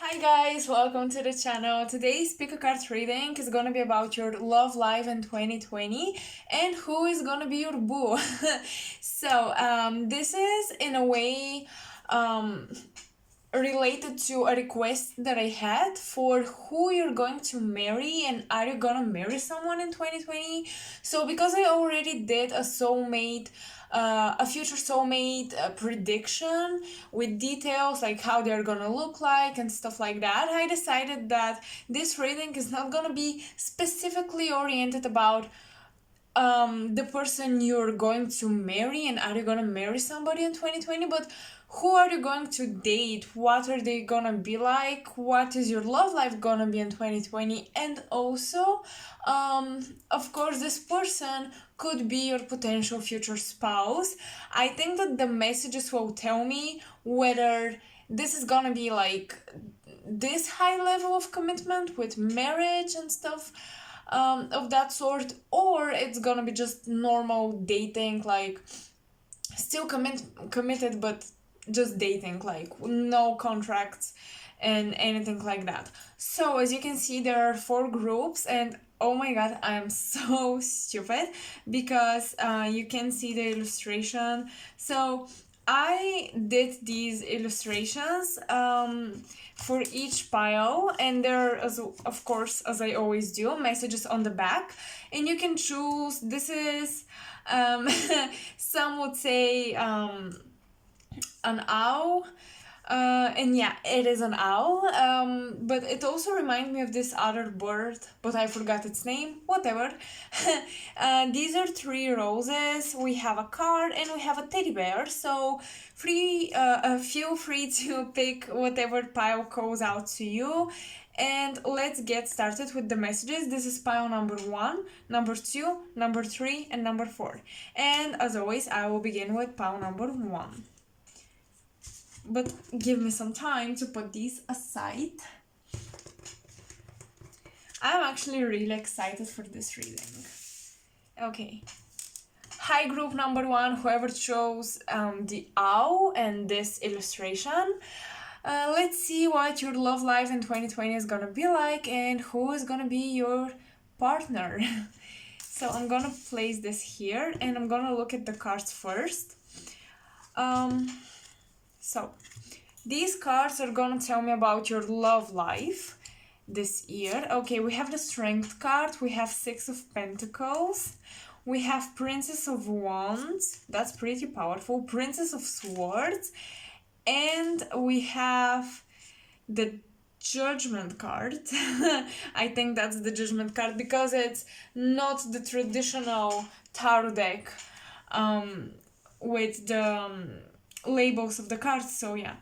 Hi guys, welcome to the channel. Today's pick a card reading is gonna be about your love life in 2020 and who is gonna be your boo. This is in a way um, related to a request that I had for who you're going to marry and are you gonna marry someone in 2020. So because I already did a future soulmate prediction with details like how they're gonna look like and stuff like that, I decided that this reading is not gonna be specifically oriented about the person you're going to marry and are you gonna marry somebody in 2020, but who are you going to date, what are they gonna be like, what is your love life gonna be in 2020, and also of course this person could be your potential future spouse. I think that the messages will tell me whether this is gonna be like this high level of commitment with marriage and stuff of that sort, or it's gonna be just normal dating, like still committed but just dating, like no contracts and anything like that. So as you can see, there are 4 groups, and oh my god, I am so stupid because you can see the illustration. So I did these illustrations for each pile, and there are, of course, as I always do, messages on the back, and you can choose. This is some would say an owl. And yeah, it is an owl, but it also reminds me of this other bird, but I forgot its name, whatever. These are 3 roses, we have a card, and we have a teddy bear, so feel free to pick whatever pile calls out to you. And let's get started with the messages. This is pile number 1, number 2, number 3, and number 4. And as always, I will begin with pile number 1. But give me some time to put these aside. I'm actually really excited for this reading. Okay. Hi, group number 1, whoever chose the owl and this illustration. Let's see what your love life in 2020 is gonna be like and who is gonna be your partner. So I'm gonna place this here and I'm gonna look at the cards first. So, these cards are gonna tell me about your love life this year. Okay, we have the Strength card, we have 6 of Pentacles, we have Princess of Wands, that's pretty powerful, Princess of Swords, and we have the Judgment card. I think that's the Judgment card because it's not the traditional tarot deck with the labels of the cards, so yeah.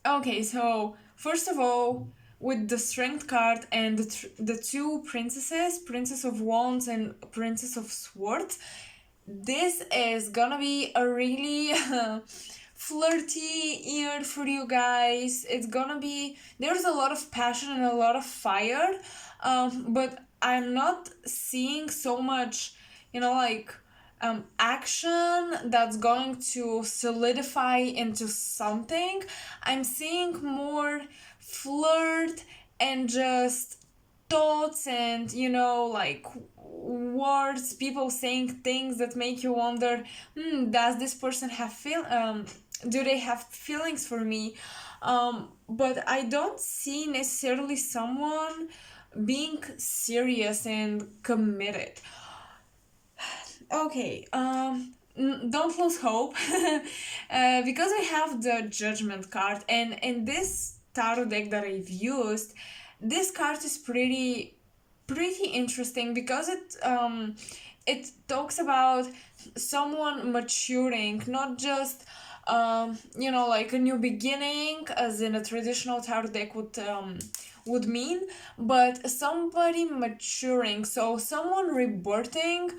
Okay, so first of all, with the Strength card and the 2 princesses, Princess of Wands and Princess of Swords, this is gonna be a really flirty year for you guys. It's gonna be, there's a lot of passion and a lot of fire, but I'm not seeing so much, action that's going to solidify into something. I'm seeing more flirt and just thoughts and words, people saying things that make you wonder, does this person have do they have feelings for me? But I don't see necessarily someone being serious and committed. Okay, don't lose hope because I have the Judgment card, and in this tarot deck that I've used, this card is pretty interesting because it talks about someone maturing, not just like a new beginning as in a traditional tarot deck would mean, but somebody maturing, so someone rebirthing.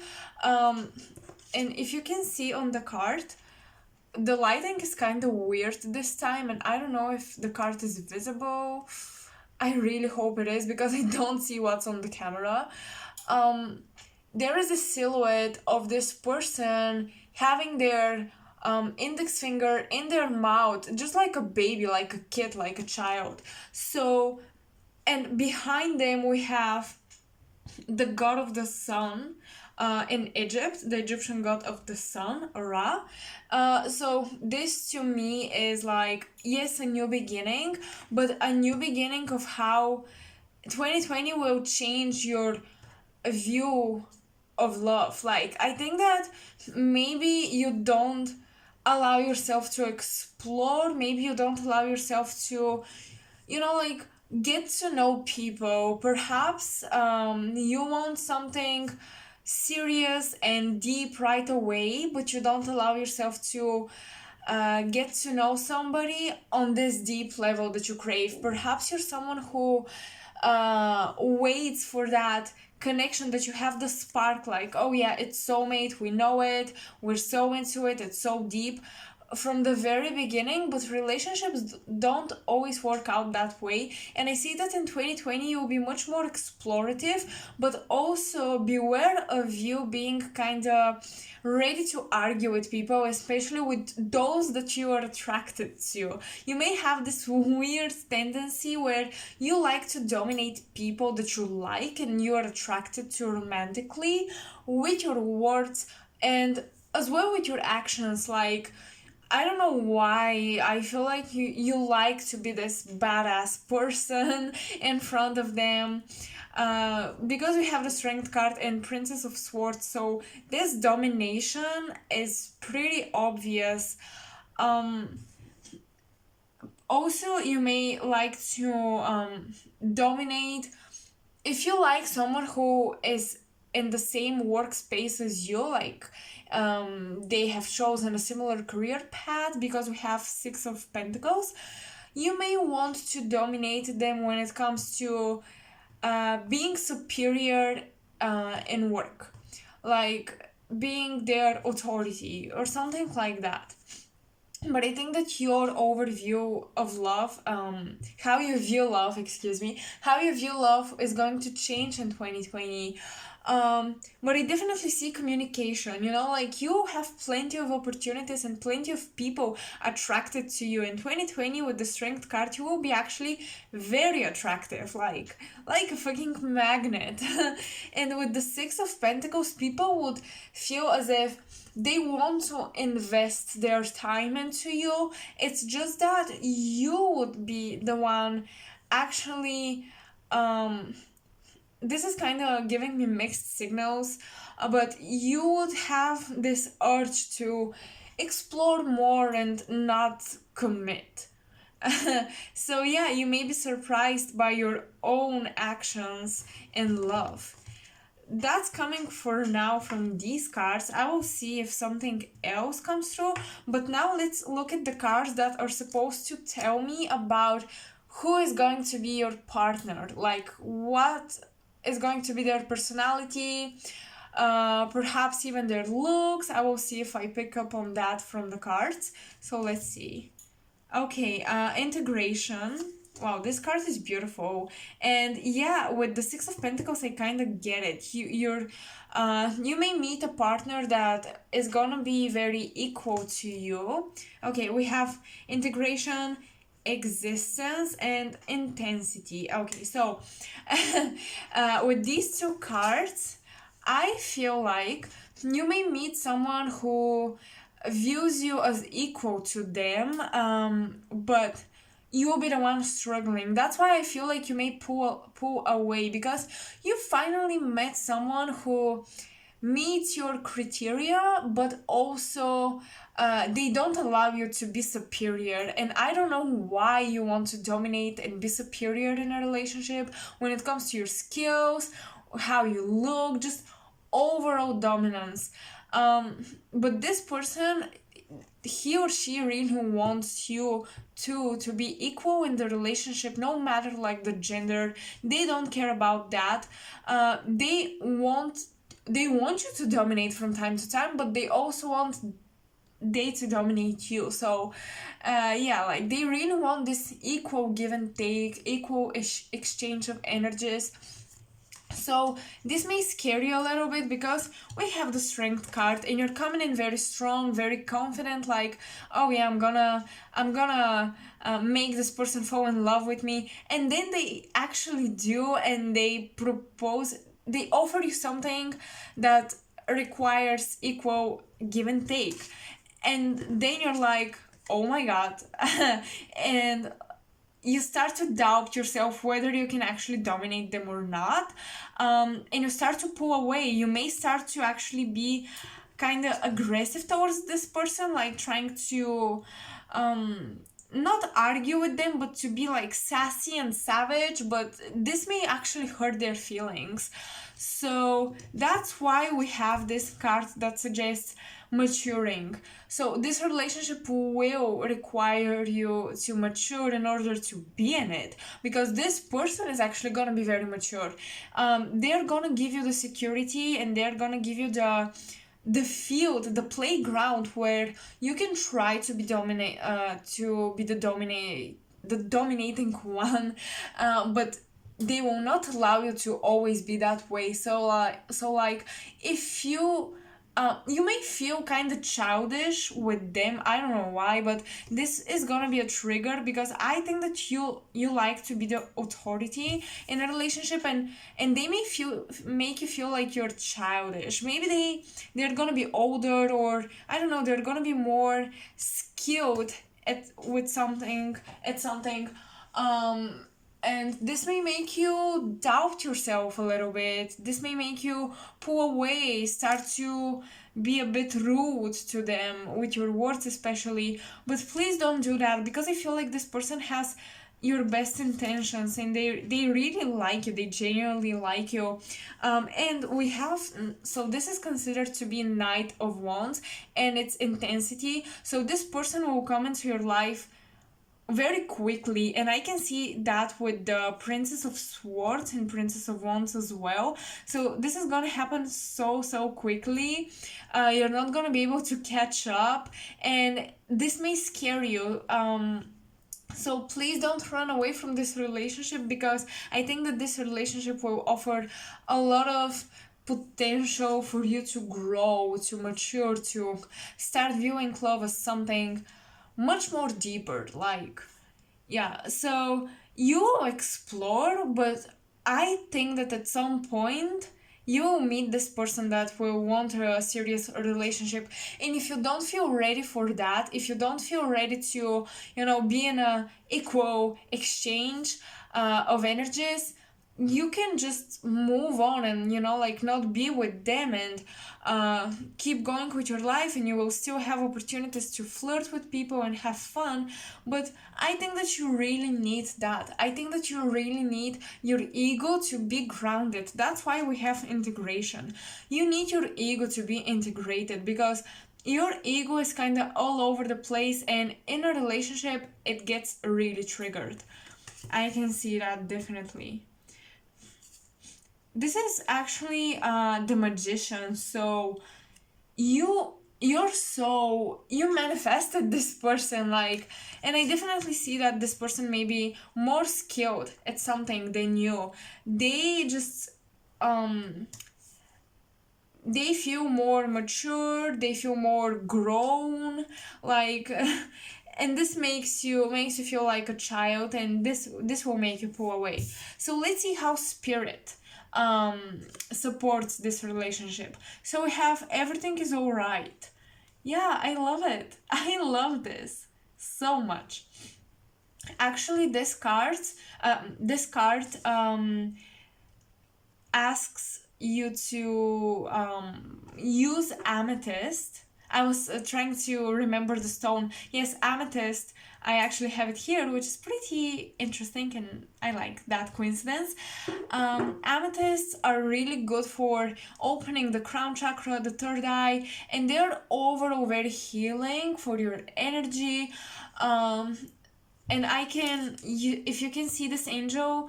And if you can see on the card, the lighting is kind of weird this time, and I don't know if the card is visible. I really hope it is because I don't see what's on the camera. There is a silhouette of this person having their index finger in their mouth, just like a baby, like a kid, like a child. So, and behind them we have the god of the sun in Egypt, the Egyptian god of the sun, Ra. So this to me is like, yes, a new beginning, but a new beginning of how 2020 will change your view of love. Like, I think that maybe you don't allow yourself to explore, maybe you don't allow yourself to, like, get to know people. Perhaps you want something serious and deep right away, but you don't allow yourself to get to know somebody on this deep level that you crave. Perhaps you're someone who waits for that connection, that you have the spark, like, oh yeah, it's soulmate, we know it, we're so into it, it's so deep from the very beginning. But relationships don't always work out that way, and I see that in 2020 you'll be much more explorative, but also beware of you being kind of ready to argue with people, especially with those that you are attracted to. You may have this weird tendency where you like to dominate people that you like and you are attracted to romantically with your words and as well with your actions. Like, I don't know why I feel like you like to be this badass person in front of them, because we have the strength card and Princess of Swords, so this domination is pretty obvious. Um, Also, you may like to dominate if you like someone who is in the same workspace as you, like they have chosen a similar career path, because we have Six of Pentacles. You may want to dominate them when it comes to being superior in work, like being their authority or something like that. But I think that your overview of love, how you view love, excuse me, how you view love is going to change in 2020. But I definitely see communication, like you have plenty of opportunities and plenty of people attracted to you. In 2020, with the strength card, you will be actually very attractive, like a fucking magnet. And with the Six of Pentacles, people would feel as if they want to invest their time into you. It's just that you would be the one actually this is kind of giving me mixed signals, but you would have this urge to explore more and not commit. So yeah, you may be surprised by your own actions in love. That's coming for now from these cards. I will see if something else comes through, but now let's look at the cards that are supposed to tell me about who is going to be your partner, like what is going to be their personality, perhaps even their looks. I will see if I pick up on that from the cards. So let's see. Okay, integration. Wow, this card is beautiful. And yeah, with the Six of Pentacles, I kind of get it. You may meet a partner that is gonna be very equal to you. Okay, we have integration, existence, and intensity. Okay, so with these two cards, I feel like you may meet someone who views you as equal to them, but you will be the one struggling. That's why I feel like you may pull away, because you finally met someone who meets your criteria, but also they don't allow you to be superior. And I don't know why you want to dominate and be superior in a relationship when it comes to your skills, how you look, just overall dominance. But this person, he or she really wants you to be equal in the relationship, no matter like the gender. They don't care about that. They want you to dominate from time to time, but they also want they to dominate you. So yeah, like they really want this equal give and take, equal exchange of energies. So this may scare you a little bit because we have the strength card and you're coming in very strong, very confident, like, oh yeah, I'm gonna make this person fall in love with me. And then they actually do, and they propose, they offer you something that requires equal give and take. And then you're like, oh my god. And you start to doubt yourself whether you can actually dominate them or not. And you start to pull away. You may start to actually be kind of aggressive towards this person, like trying to not argue with them, but to be like sassy and savage. But this may actually hurt their feelings. So that's why we have this card that suggests maturing. So this relationship will require you to mature in order to be in it, because this person is actually going to be very mature. They're going to give you the security, and they're going to give you the field, the playground where you can try to be to be the dominating one, but they will not allow you to always be that way. So like if you may feel kind of childish with them. I don't know why, but this is gonna be a trigger, because I think that you like to be the authority in a relationship, and they may make you feel like you're childish. Maybe they're gonna be older, or I don't know, they're gonna be more skilled at something. And this may make you doubt yourself a little bit. This may make you pull away, start to be a bit rude to them with your words, especially. But please don't do that, because I feel like this person has your best intentions, and they really like you. They genuinely like you. And we have, so this is considered to be Knight of Wands, and its intensity. So this person will come into your life very quickly, and I can see that with the Princess of Swords and Princess of Wands as well. So this is gonna happen so quickly. You're not gonna be able to catch up, and this may scare you. So please don't run away from this relationship, because I think that this relationship will offer a lot of potential for you to grow, to mature, to start viewing love as something much more deeper. Like, yeah, so you will explore, but I think that at some point you will meet this person that will want a serious relationship. And if you don't feel ready for that, if you don't feel ready to, be in a equal exchange of energies, you can just move on and like not be with them, and keep going with your life, and you will still have opportunities to flirt with people and have fun. But I think that you really need that. I think that you really need your ego to be grounded. That's why we have integration. You need your ego to be integrated, because your ego is kind of all over the place, and in a relationship it gets really triggered. I can see that definitely. This is actually the Magician. So you manifested this person, like, and I definitely see that this person may be more skilled at something than you. They just they feel more mature, they feel more grown, like, and this makes you feel like a child, and this will make you pull away. So let's see how spirit supports this relationship. So we have everything is all right. Yeah, I love it. I love this so much. Actually, this card asks you to use amethyst. I was trying to remember the stone. Yes, amethyst. I actually have it here, which is pretty interesting, and I like that coincidence. Amethysts are really good for opening the crown chakra, the third eye, and they're overall very healing for your energy. And if you can see this angel,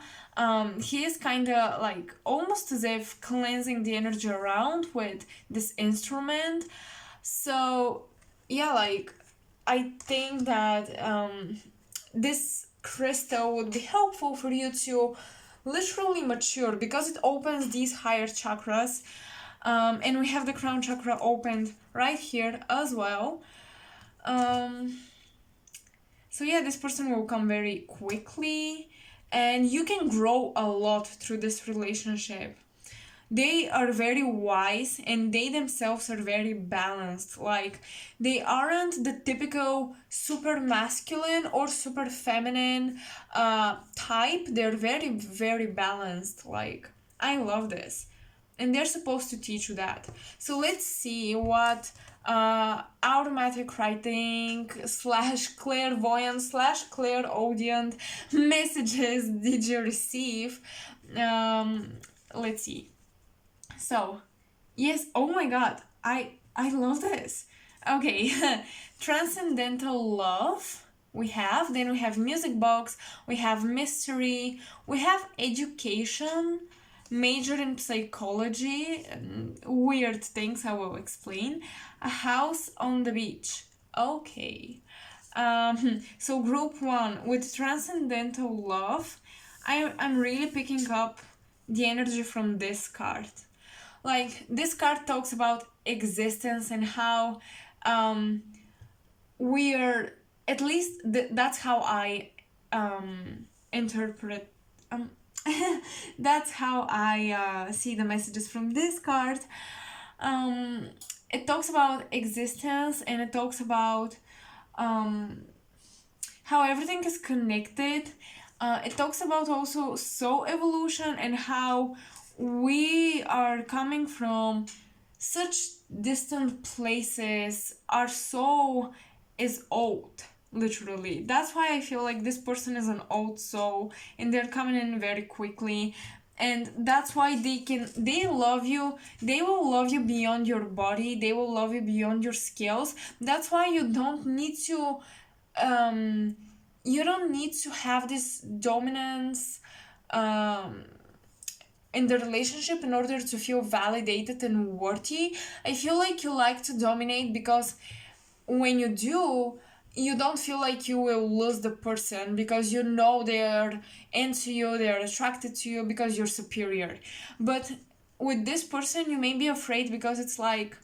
he is kind of like almost as if cleansing the energy around with this instrument. So yeah, like, I think that this crystal would be helpful for you to literally mature because it opens these higher chakras. And we have the crown chakra opened right here as well. So yeah, this person will come very quickly, and you can grow a lot through this relationship. They are very wise and they themselves are very balanced. Like, they aren't the typical super masculine or super feminine type. They're very, very balanced. Like, I love this. And they're supposed to teach you that. So let's see what automatic writing slash clairvoyant slash clairaudient messages did you receive. Let's see. So, yes, oh my god, I love this. Okay, transcendental love we have, then we have music box, we have mystery, we have education, major in psychology, weird things I will explain, a house on the beach. Okay. So group 1 with transcendental love, I'm really picking up the energy from this card. Like, this card talks about existence and how we are, at least that's how I interpret, that's how I see the messages from this card. It talks about existence, and it talks about how everything is connected. It talks about also soul evolution and how we are coming from such distant places. Our soul is old, literally. That's why I feel like this person is an old soul and they're coming in very quickly. And that's why they love you. They will love you beyond your body. They will love you beyond your skills. That's why you don't need to have this dominance in the relationship in order to feel validated and worthy. I feel like you like to dominate because when you do, you don't feel like you will lose the person because you know they're into you, they're attracted to you because you're superior. But with this person, you may be afraid because it's like,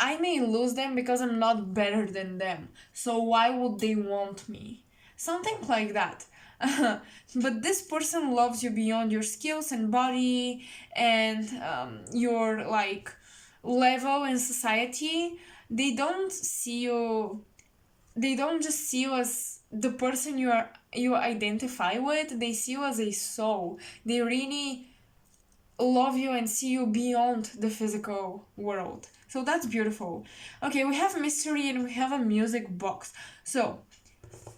I may lose them because I'm not better than them. So why would they want me? Something like that. But this person loves you beyond your skills and body and your like level in society. They don't just see you as the person you identify with. They see you as a soul. They really love you and see you beyond the physical world. So that's beautiful. Okay, we have mystery and we have a music box. So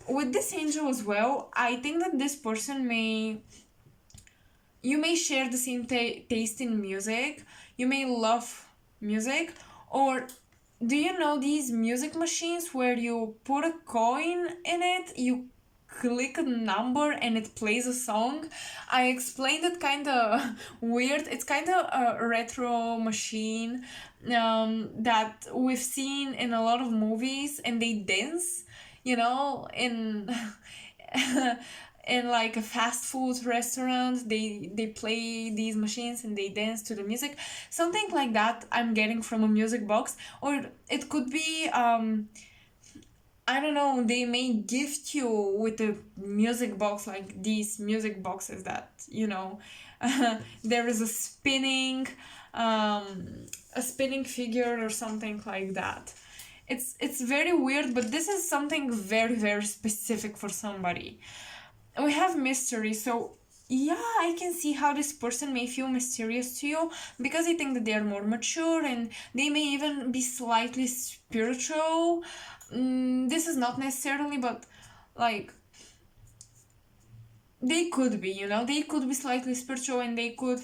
with this angel as well, I think that this person you may share the same taste in music. You may love music. Or do you know these music machines where you put a coin in it, you click a number and it plays a song? I explained it kind of weird. It's kind of a retro machine that we've seen in a lot of movies, and they dance, in in like a fast food restaurant. They play these machines and they dance to the music, something like that I'm getting from a music box. Or it could be I don't know, they may gift you with a music box, like these music boxes that there is a spinning figure or something like that. It's very weird, but this is something very, very specific for somebody. We have mystery, so yeah, I can see how this person may feel mysterious to you because I think that they are more mature and they may even be slightly spiritual. This is not necessarily, but like they could be, they could be slightly spiritual, and they could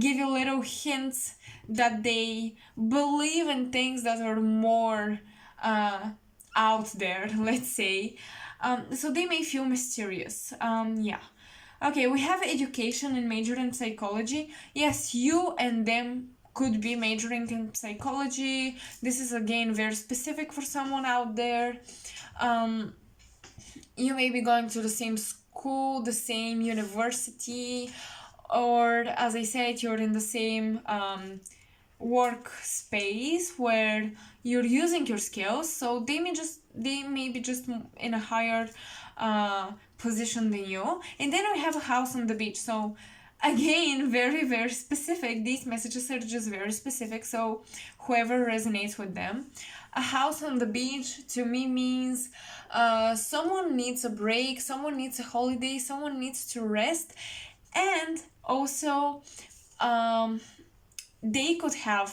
give you little hints that they believe in things that are more out there, let's say. So they may feel mysterious. Yeah. Okay, we have education and major in psychology. Yes, you and them could be majoring in psychology. This is again very specific for someone out there. You may be going to the same school school, the same university, or as I said, you're in the same workspace where you're using your skills, so they may be just in a higher position than you. And then we have a house on the beach. So again, very, very specific. These messages are just very specific, so whoever resonates with them. A house on the beach to me means someone needs a break, someone needs a holiday, someone needs to rest. And also they could have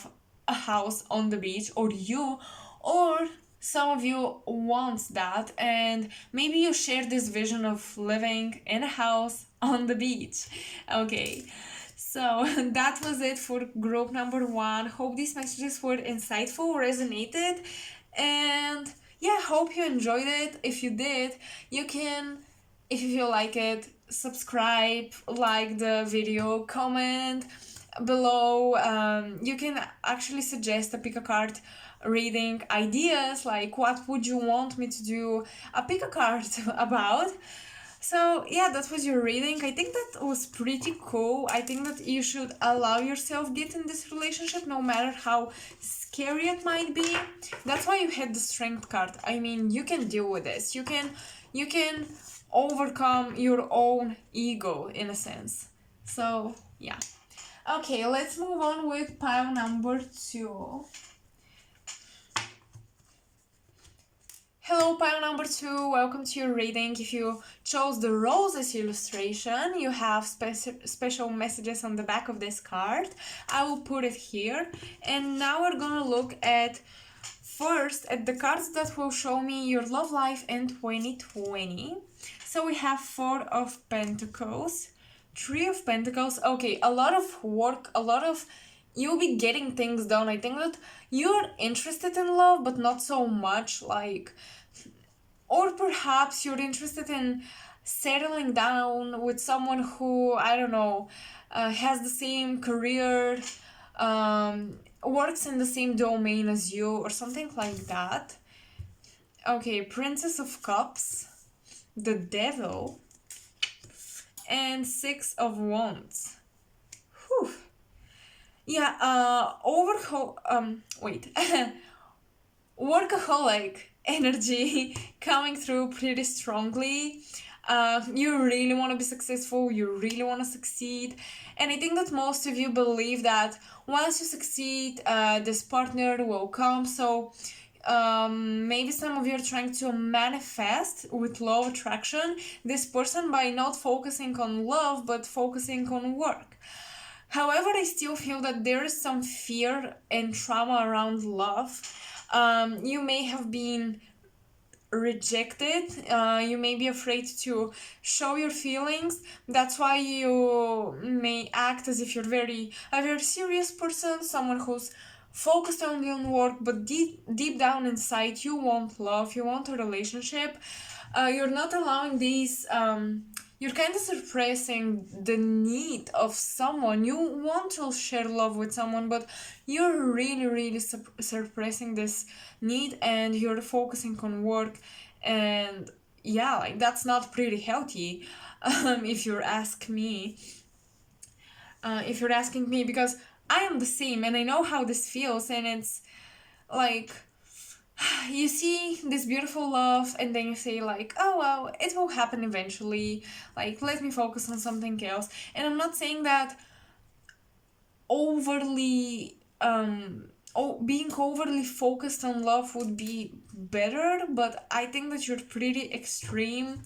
a house on the beach, or you, or some of you want that, and maybe you share this vision of living in a house on the beach. Okay, so that was it for group number 1. Hope these messages were insightful, resonated, and yeah, hope you enjoyed it. If you did, you can, if you feel like it, subscribe, like the video, comment below. You can actually suggest a pick a card reading ideas, like what would you want me to do a pick a card about. So yeah, that was your reading. I think that was pretty cool. I think that you should allow yourself get in this relationship no matter how scary it might be. That's why you had the strength card. I mean, you can deal with this. You can overcome your own ego in a sense. So yeah. Okay, let's move on with pile number 2. Hello, pile number 2. Welcome to your reading. If you chose the roses illustration, you have special messages on the back of this card. I will put it here. And now we're gonna look at first at the cards that will show me your love life in 2020. So we have 4 of Pentacles, 3 of Pentacles. Okay, a lot of work, you'll be getting things done. I think that you're interested in love, but not so much, like, or perhaps you're interested in settling down with someone who, I don't know, has the same career, works in the same domain as you, or something like that. Okay, Princess of Cups, the Devil, and 6 of Wands. Whew. Yeah, workaholic energy coming through pretty strongly. You really want to be successful, you really want to succeed, and I think that most of you believe that once you succeed, this partner will come. So maybe some of you are trying to manifest with law of attraction this person by not focusing on love but focusing on work. However, I still feel that there is some fear and trauma around love. You may have been rejected. You may be afraid to show your feelings. That's why you may act as if you're a very serious person, someone who's focused only on work, but deep down inside you want love, you want a relationship. You're not allowing these, you're kind of suppressing the need of someone. You want to share love with someone, but you're really suppressing this need, and you're focusing on work. And yeah, like, that's not pretty healthy, if you're asking me. Because I am the same, and I know how this feels, and it's like, you see this beautiful love, and then you say like, oh well, it will happen eventually, like, let me focus on something else. And I'm not saying that being overly focused on love would be better, but I think that you're pretty extreme.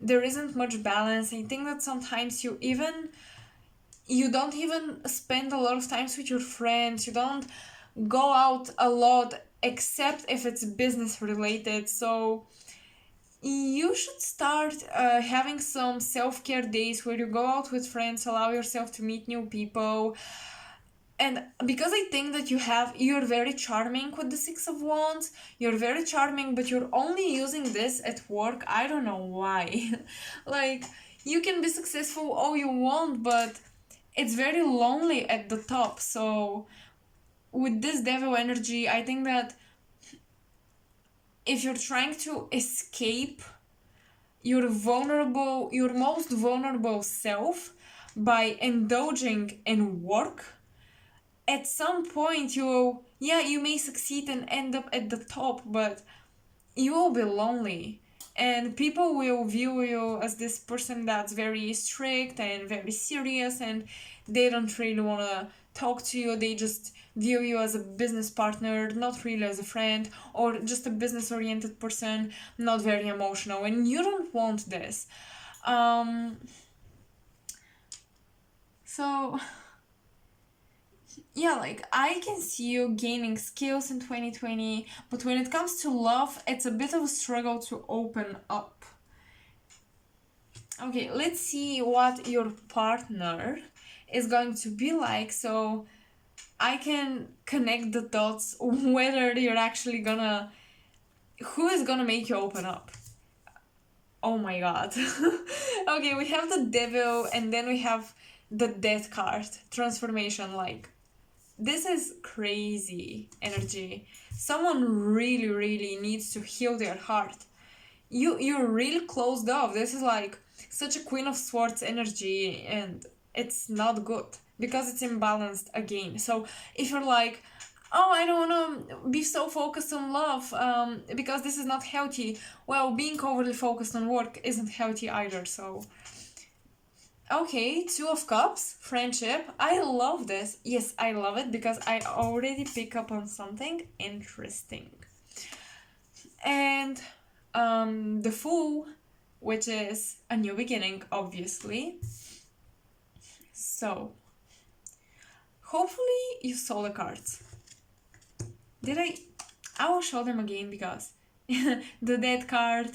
There isn't much balance. I think that sometimes you don't even spend a lot of time with your friends. You don't go out a lot, except if it's business related. So you should start having some self-care days where you go out with friends, allow yourself to meet new people. And because I think that you're very charming with the 6 of Wands, you're very charming, but you're only using this at work. I don't know why. Like, you can be successful all you want, but it's very lonely at the top. So with this devil energy, I think that if you're trying to escape your most vulnerable self by indulging in work, at some point you may succeed and end up at the top, but you will be lonely, and people will view you as this person that's very strict and very serious, and they don't really want to talk to you. They just view you as a business partner, not really as a friend, or just a business oriented person, not very emotional, and you don't want this. um so yeah, like I can see you gaining skills in 2020, but when it comes to love, it's a bit of a struggle to open up. Okay, let's see what your partner is going to be like, so I can connect the dots whether you're actually gonna, who is gonna make you open up. Oh my god. Okay, we have the devil, and then we have the death card, transformation. Like, this is crazy energy. Someone really, really needs to heal their heart. You're really closed off. This is like such a Queen of Swords energy, and it's not good because it's imbalanced again. So if you're like, oh, I don't want to be so focused on love, because this is not healthy, well, being overly focused on work isn't healthy either. So okay, Two of Cups, friendship. I love this. Yes, I love it because I already pick up on something interesting. And the Fool, which is a new beginning, obviously. So, hopefully you saw the cards. Did I will show them again because the Dead card.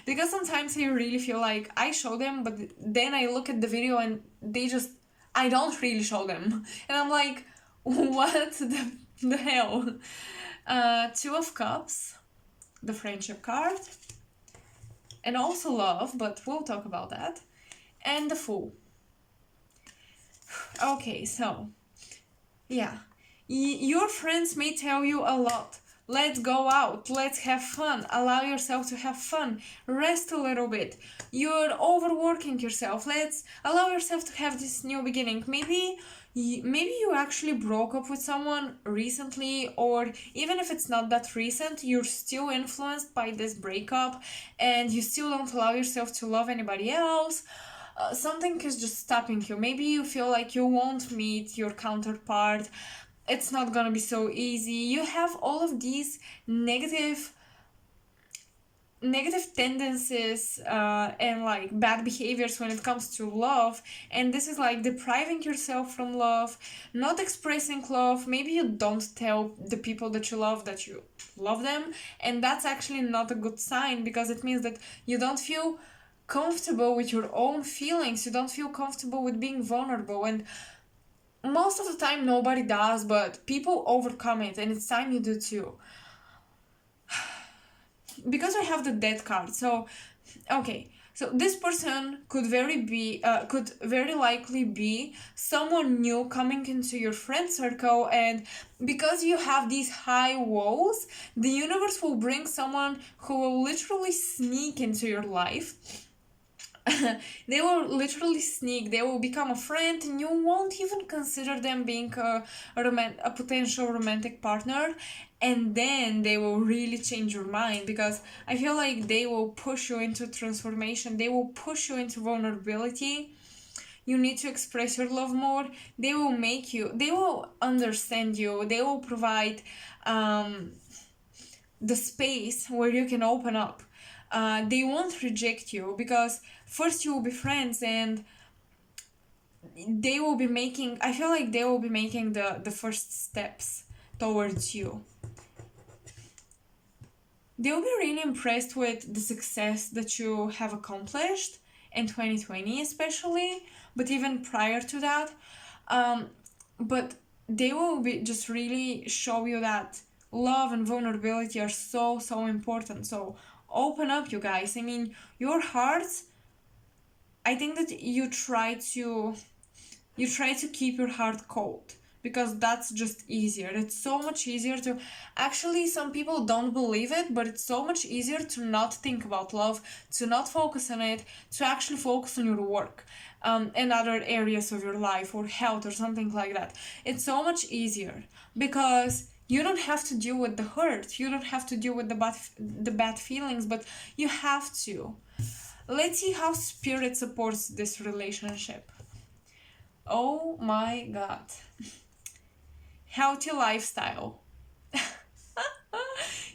Because sometimes I really feel like I show them, but then I look at the video and I don't really show them. And I'm like, what the hell? Two of Cups, the friendship card, and also love, but we'll talk about that, and the Fool. Okay, so, yeah. Your friends may tell you a lot. Let's go out, let's have fun, allow yourself to have fun, rest a little bit. You're overworking yourself, let's allow yourself to have this new beginning. Maybe you actually broke up with someone recently, or even if it's not that recent, you're still influenced by this breakup and you still don't allow yourself to love anybody else. Something is just stopping you. Maybe you feel like you won't meet your counterpart. It's not gonna be so easy. You have all of these negative tendencies and like bad behaviors when it comes to love, and this is like depriving yourself from love, not expressing love. Maybe you don't tell the people that you love them, and that's actually not a good sign, because it means that you don't feel comfortable with your own feelings, you don't feel comfortable with being vulnerable, and most of the time nobody does, but people overcome it, and it's time you do too. Because I have the Death card, so okay, so this person could very likely be someone new coming into your friend circle, and because you have these high walls, the universe will bring someone who will literally sneak into your life. They will literally sneak, they will become a friend, and you won't even consider them being a potential romantic partner, and then they will really change your mind, because I feel like they will push you into transformation, they will push you into vulnerability. You need to express your love more. They will understand you, they will provide the space where you can open up. They won't reject you, because first you will be friends, and I feel like they will be making the first steps towards you. They'll be really impressed with the success that you have accomplished in 2020 especially, but even prior to that. But they will be just really show you that love and vulnerability are so important. So open up, you guys. I mean, your hearts, I think that you try to keep your heart cold, because that's just easier. It's so much easier to actually, some people don't believe it, but it's so much easier to not think about love, to not focus on it, to actually focus on your work, and other areas of your life or health or something like that. It's so much easier because you don't have to deal with the hurt, you don't have to deal with the bad feelings, but you have to. Let's see how spirit supports this relationship. Oh my god. Healthy lifestyle.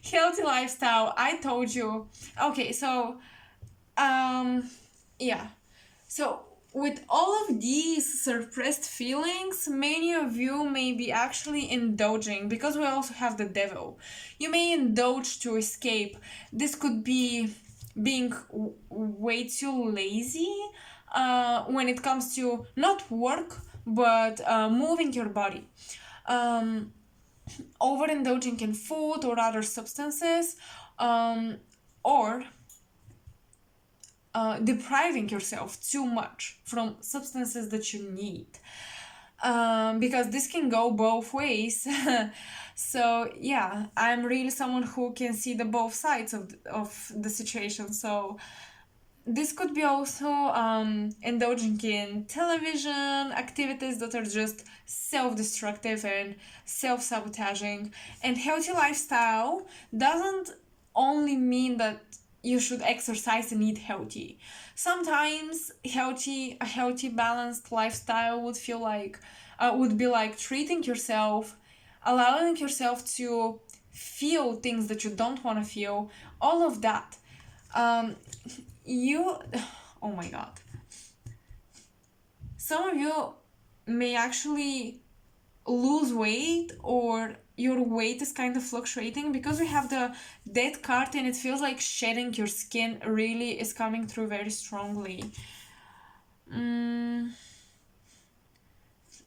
Healthy lifestyle. I told you. Okay, so yeah. So with all of these suppressed feelings, many of you may be actually indulging, because we also have the devil. You may indulge to escape. This could be being way too lazy when it comes to not work, but moving your body. Overindulging in food or other substances, or depriving yourself too much from substances that you need, because this can go both ways. So yeah, I'm really someone who can see the both sides of the situation. So this could be also indulging in television activities that are just self-destructive and self-sabotaging. And healthy lifestyle doesn't only mean that you should exercise and eat healthy. Sometimes a healthy balanced lifestyle would be like treating yourself, allowing yourself to feel things that you don't want to feel, all of that. You Oh my god, some of you may actually lose weight, or your weight is kind of fluctuating, because we have the death card and it feels like shedding your skin really is coming through very strongly.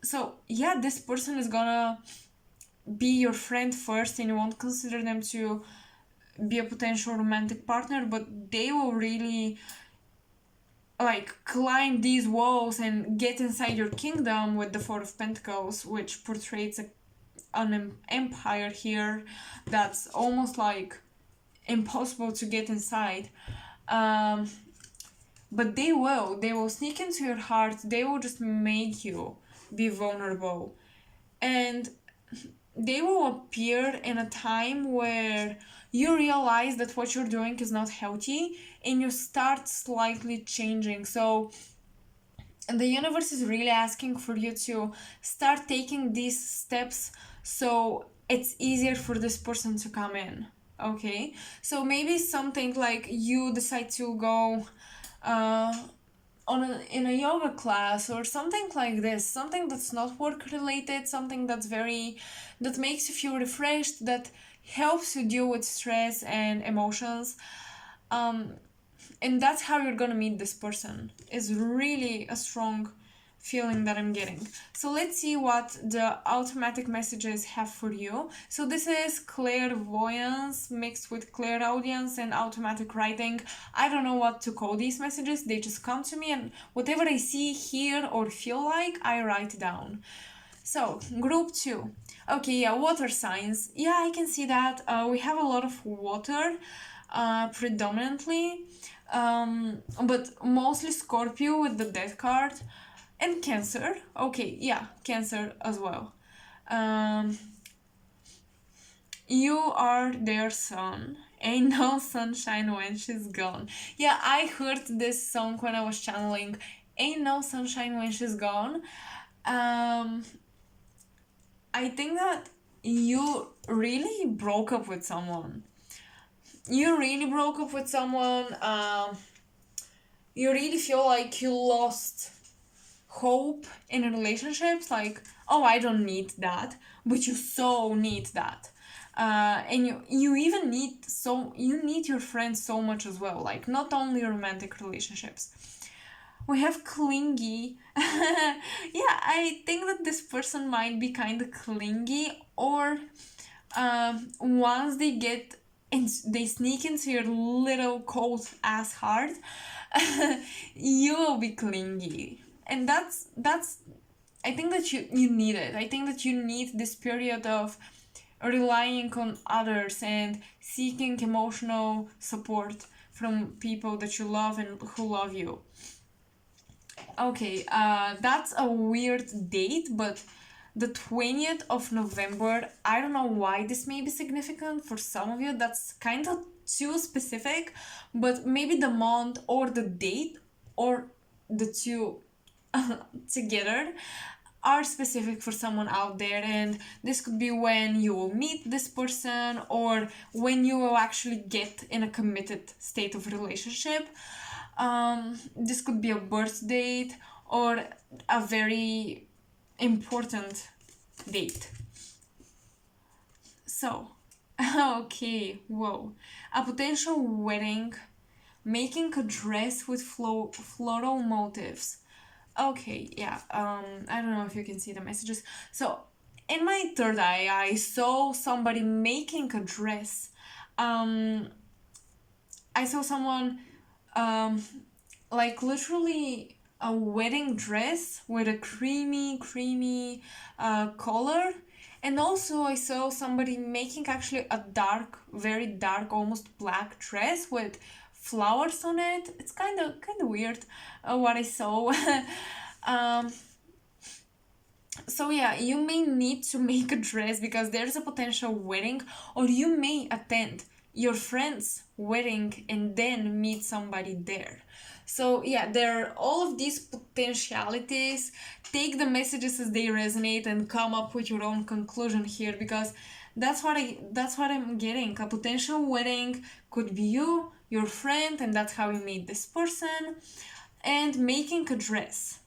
So yeah, this person is gonna be your friend first, and you won't consider them to be a potential romantic partner, but they will really like climb these walls and get inside your kingdom with the Four of Pentacles, which portrays an empire here that's almost like impossible to get inside. But they will sneak into your heart. They will just make you be vulnerable, and they will appear in a time where you realize that what you're doing is not healthy, and you start slightly changing. So the universe is really asking for you to start taking these steps, so it's easier for this person to come in. Okay, so maybe something like you decide to go in a yoga class or something like this, something that's not work related, something that makes you feel refreshed, that helps you deal with stress and emotions. And that's how you're gonna meet this person, is really a strong feeling that I'm getting. So let's see what the automatic messages have for you. So this is clairvoyance mixed with clairaudience and automatic writing. I don't know what to call these messages. They just come to me, and whatever I see, hear, or feel like, I write down. So group 2. Okay, yeah, water signs. Yeah, I can see that. We have a lot of water predominantly, but mostly Scorpio with the death card. And Cancer. Okay, yeah, Cancer as well. You are their sun. Ain't no sunshine when she's gone. Yeah, I heard this song when I was channeling. Ain't no sunshine when she's gone. I think that you really broke up with someone. You really broke up with someone. You really feel like you lost hope in relationships, like, oh, I don't need that, but you so need that. And you even you need your friends so much as well, like not only romantic relationships. We have clingy. Yeah, I think that this person might be kind of clingy, or once they sneak into your little cold ass heart, you will be clingy. And that's I think that you need it. I think that you need this period of relying on others and seeking emotional support from people that you love and who love you. Okay, that's a weird date, but the 20th of November, I don't know why this may be significant for some of you. That's kind of too specific, but maybe the month or the date or the two together are specific for someone out there, and this could be when you will meet this person or when you will actually get in a committed state of relationship. This could be a birth date or a very important date. So, okay, whoa. A potential wedding, making a dress with floral motifs. Okay, yeah, I don't know if you can see the messages. So, in my third eye, I saw somebody making a dress. I saw someone, like literally a wedding dress with a creamy color. And also I saw somebody making actually a very dark, almost black dress with flowers on it. It's kind of weird what I saw. um, so yeah, you may need to make a dress because there's a potential wedding, or you may attend your friend's wedding and then meet somebody there. So yeah, there are all of these potentialities. Take the messages as they resonate and come up with your own conclusion here, because that's what I'm getting. A potential wedding could be you, your friend, and that's how you meet this person. And making a dress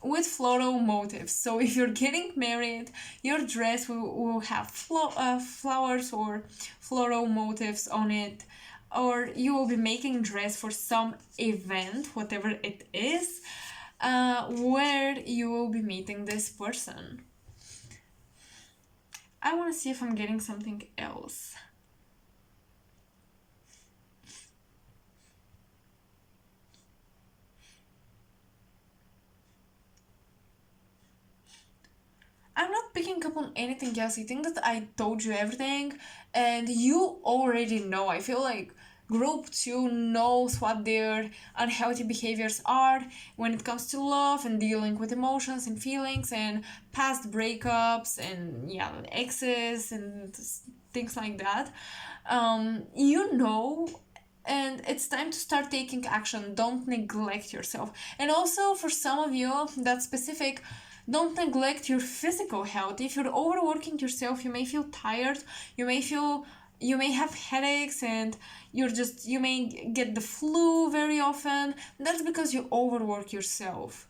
with floral motifs. So if you're getting married, your dress will have flowers or floral motifs on it, or you will be making dress for some event, whatever it is, where you will be meeting this person. I want to see if I'm getting something else. I'm not picking up on anything else. I think that I told you everything and you already know. I feel like group 2 knows what their unhealthy behaviors are when it comes to love and dealing with emotions and feelings and past breakups and yeah, exes and things like that. You know, and it's time to start taking action. Don't neglect yourself. And also for some of you, that's specific, don't neglect your physical health. If you're overworking yourself, you may feel tired, you may have headaches, and you may get the flu very often. That's because you overwork yourself.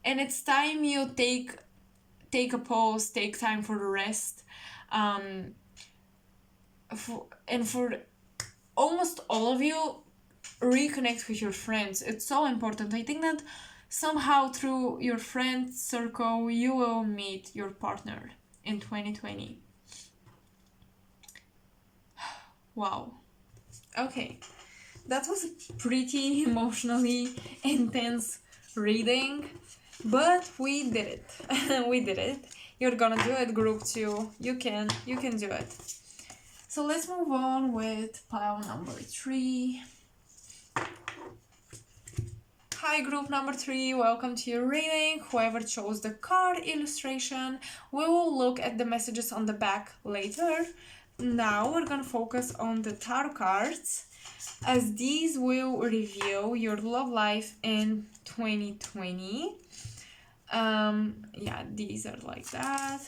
And it's time you take a pause, take time for rest. And for almost all of you, reconnect with your friends. It's so important. I think that somehow through your friend circle you will meet your partner in 2020. Wow. Okay, that was a pretty emotionally intense reading, but we did it. We did it. You're gonna do it, group 2. You can do it. So let's move on with pile number 3. Hi group number 3, welcome to your reading. Whoever chose the card illustration, we will look at the messages on the back later. Now we're gonna focus on the tarot cards, as these will reveal your love life in 2020. Yeah, these are like that.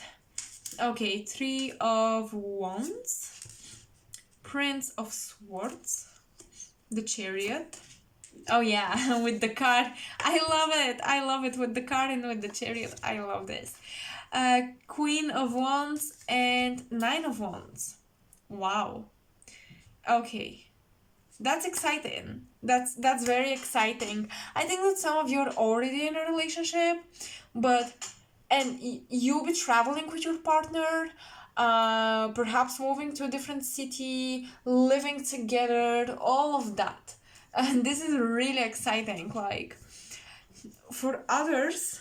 Okay, 3 of Wands, Prince of Swords, the Chariot. Oh yeah, with the card. I love it with the card and with the Chariot. I love this. Queen of Wands and 9 of Wands. Wow. Okay. That's exciting. That's very exciting. I think that some of you are already in a relationship, and you'll be traveling with your partner, perhaps moving to a different city, living together, all of that. And this is really exciting. Like, for others,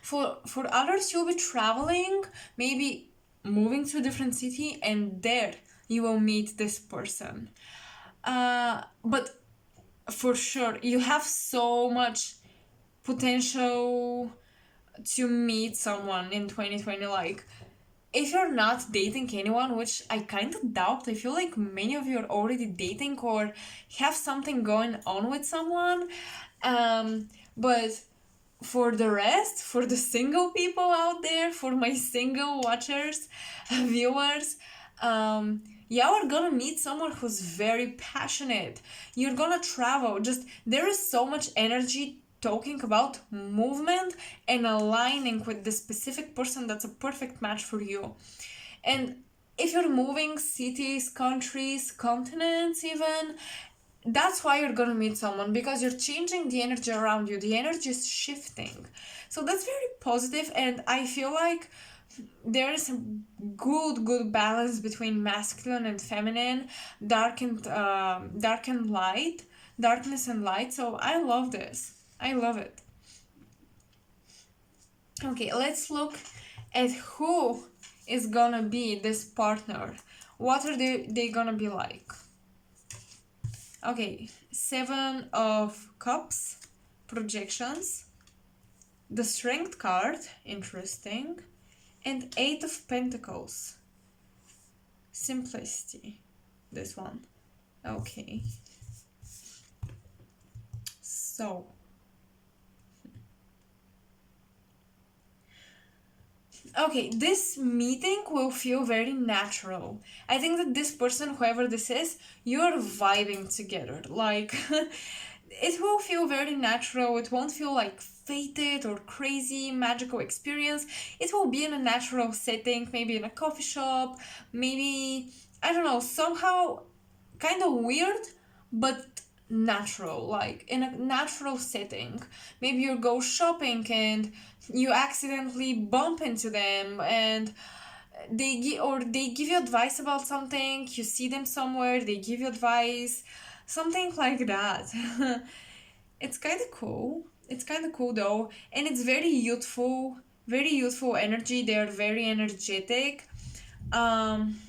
For others, you'll be traveling, maybe moving to a different city, and there you will meet this person. But for sure, you have so much potential to meet someone in 2020. Like, if you're not dating anyone, which I kind of doubt, I feel like many of you are already dating or have something going on with someone. But for the rest, for the single people out there, for my single watchers, viewers, yeah, we're gonna meet someone who's very passionate. You're gonna travel. Just there is so much energy talking about movement and aligning with the specific person that's a perfect match for you. And if you're moving cities, countries, continents, even, that's why you're gonna meet someone, because you're changing the energy around you. The energy is shifting. So that's very positive, and I feel like there is a good balance between masculine and feminine, dark and light, darkness and light. So I love this. I love it. Okay, let's look at who is gonna be this partner. What are they gonna be like? Okay, 7 of Cups, projections, the Strength card, interesting, and 8 of Pentacles, simplicity, this one. Okay, so okay, this meeting will feel very natural. I think that this person, whoever this is, you're vibing together. Like, it will feel very natural. It won't feel like fated or crazy, magical experience. It will be in a natural setting, maybe in a coffee shop, maybe, I don't know, somehow kind of weird, but natural, like in a natural setting. Maybe you go shopping and you accidentally bump into them, and they give you advice about something. You see them somewhere, they give you advice, something like that. It's kind of cool. It's kind of cool though, and it's very youthful energy. They are very energetic. um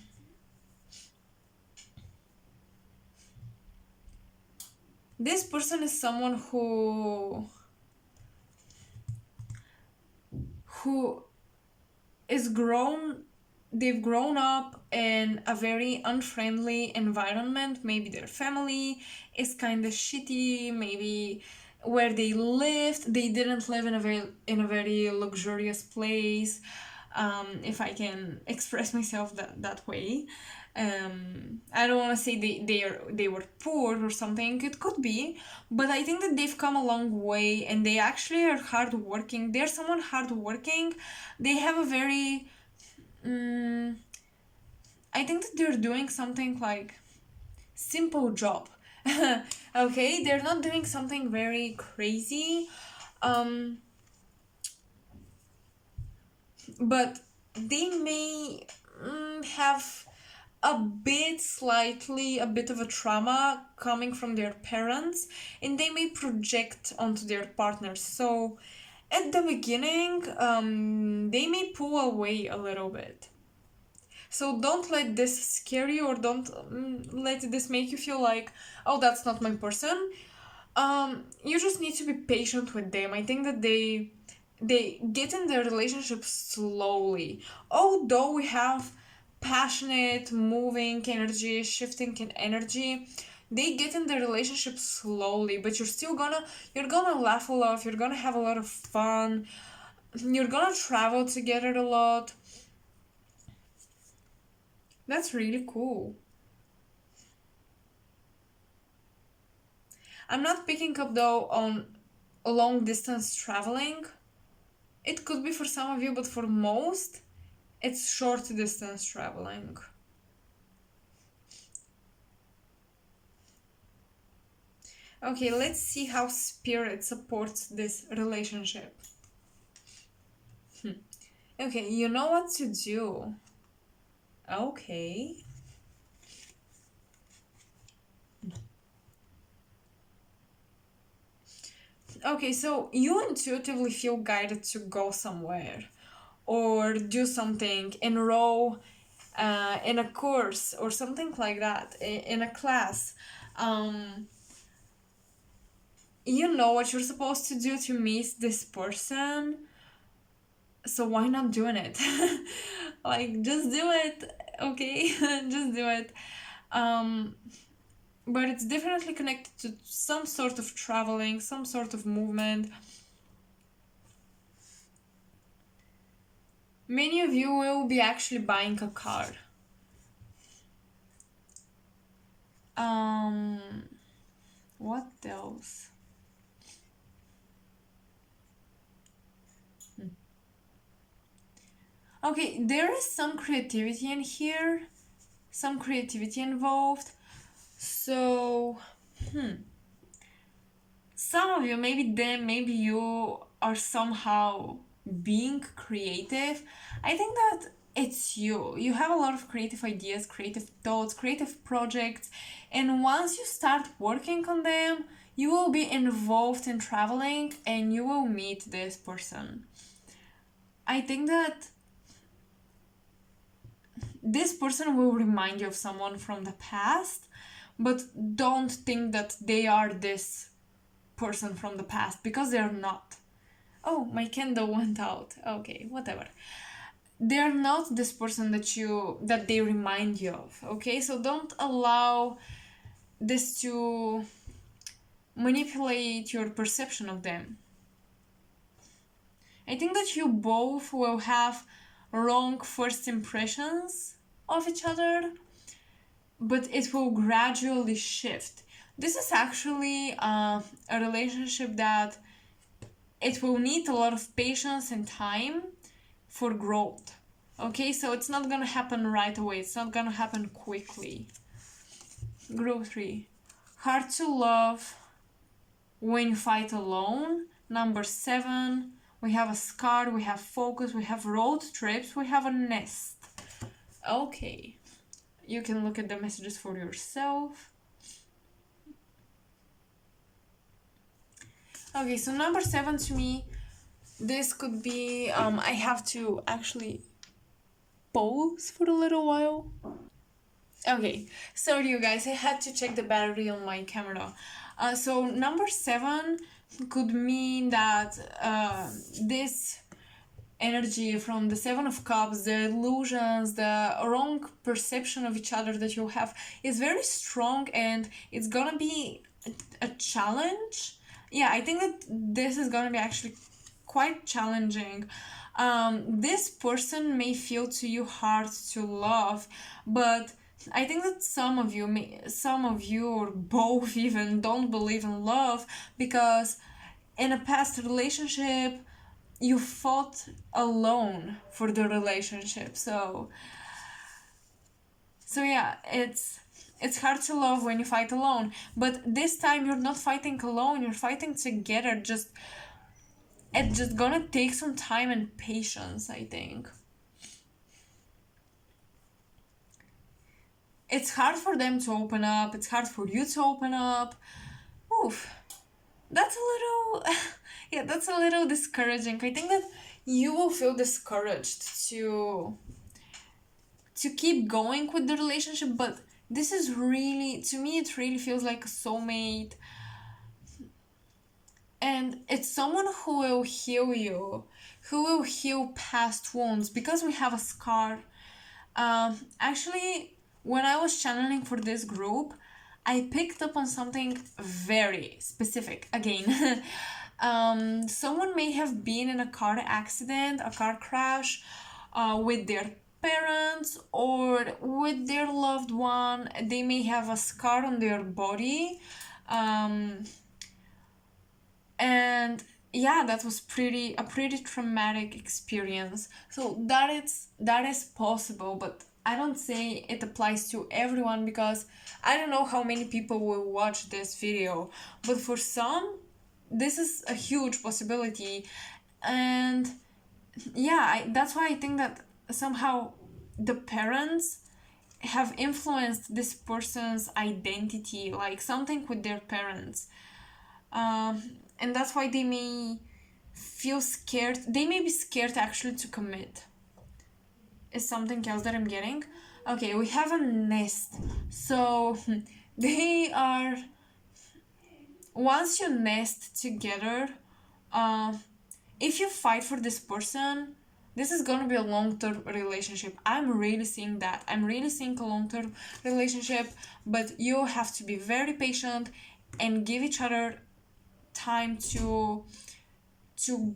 this person is someone who is grown they've grown up in a very unfriendly environment. Maybe their family is kind of shitty, maybe where they lived, they didn't live in a very luxurious place, if I can express myself that way. I don't want to say they were poor or something. It could be, but I think that they've come a long way, and they actually are hardworking. They're someone hardworking. They have a very, I think that they're doing something like simple job. Okay, they're not doing something very crazy, um, but they may have a bit of a trauma coming from their parents, and they may project onto their partners. So at the beginning, they may pull away a little bit. So don't let this scare you, or don't let this make you feel like, oh, that's not my person. You just need to be patient with them. I think that they get in their relationship slowly. Although we have passionate, moving energy, shifting energy, they get in the relationship slowly, but you're gonna laugh a lot, you're gonna have a lot of fun, you're gonna travel together a lot. That's really cool. I'm not picking up though on long distance traveling. It could be for some of you, but for most, it's short distance traveling. Okay, let's see how spirit supports this relationship. Okay, you know what to do. Okay. Okay, so you intuitively feel guided to go somewhere or do something, enroll in a course or something like that, in a class. Um, you know what you're supposed to do to meet this person, so why not doing it? Like, just do it, okay? Just do it. Um, but it's definitely connected to some sort of traveling, some sort of movement. Many of you will be actually buying a car. Um, what else? Okay, there is some creativity in here, some creativity involved. So, some of you, maybe them, maybe you are somehow being creative. I think that it's you. You have a lot of creative ideas, creative thoughts, creative projects, and once you start working on them, you will be involved in traveling and you will meet this person. I think that this person will remind you of someone from the past, but don't think that they are this person from the past, because they're not. Oh, my candle went out. Okay, whatever. They're not this person that they remind you of. Okay, so don't allow this to manipulate your perception of them. I think that you both will have wrong first impressions of each other, but it will gradually shift. This is actually a relationship that it will need a lot of patience and time for growth. Okay, so it's not gonna happen right away, it's not gonna happen quickly. Group 3. Hard to love when you fight alone. Number 7. We have a scar, we have focus, we have road trips, we have a nest. Okay, you can look at the messages for yourself. Okay, so number 7 to me, this could be, I have to actually pause for a little while. Okay, sorry you guys, I had to check the battery on my camera. So number 7 could mean that this energy from the 7 of Cups, the illusions, the wrong perception of each other that you have is very strong, and it's gonna be a challenge. Yeah, I think that this is gonna be actually quite challenging. This person may feel to you hard to love, but I think that some of you or both even don't believe in love, because in a past relationship you fought alone for the relationship. So yeah, it's hard to love when you fight alone, but this time you're not fighting alone, you're fighting together. It's just gonna take some time and patience, I think. It's hard for them to open up, it's hard for you to open up. Oof. That's a little yeah, that's a little discouraging. I think that you will feel discouraged to keep going with the relationship, but this is really, to me, it really feels like a soulmate, and it's someone who will heal you, who will heal past wounds, because we have a scar. Actually, when I was channeling for this group, I picked up on something very specific again. Someone may have been in a car accident, a car crash, with their parents or with their loved one. They may have a scar on their body. And yeah, that was a pretty traumatic experience. So that is possible, but I don't say it applies to everyone, because I don't know how many people will watch this video, but for some this is a huge possibility. And yeah, that's why I think that somehow the parents have influenced this person's identity, like something with their parents. And that's why they may feel scared. They may be scared actually to commit. Is something else that I'm getting. Okay, we have a nest. So they are, once you nest together, if you fight for this person, this is gonna be a long-term relationship. I'm really seeing that. I'm really seeing a long-term relationship, but you have to be very patient and give each other time to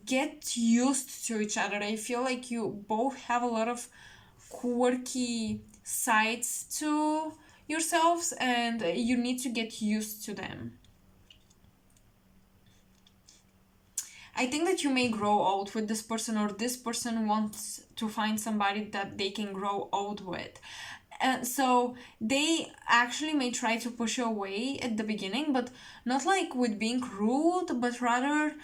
get used to each other. I feel like you both have a lot of quirky sides to yourselves and you need to get used to them. I think that you may grow old with this person, or this person wants to find somebody that they can grow old with. And so they actually may try to push you away at the beginning, but not like with being rude, but rather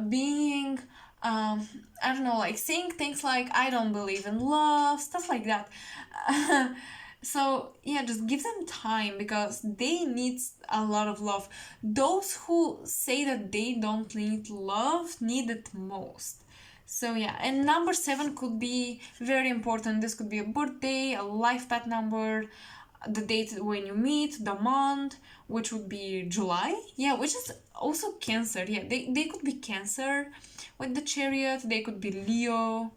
being, I don't know, like saying things like, I don't believe in love, stuff like that. So yeah, just give them time because they need a lot of love. Those who say that they don't need love need it most. So yeah, and number 7 could be very important. This could be a birthday, a life path number, the date when you meet, the month, which would be July. Yeah, which is also Cancer. Yeah, they could be Cancer with the Chariot. They could be Leo.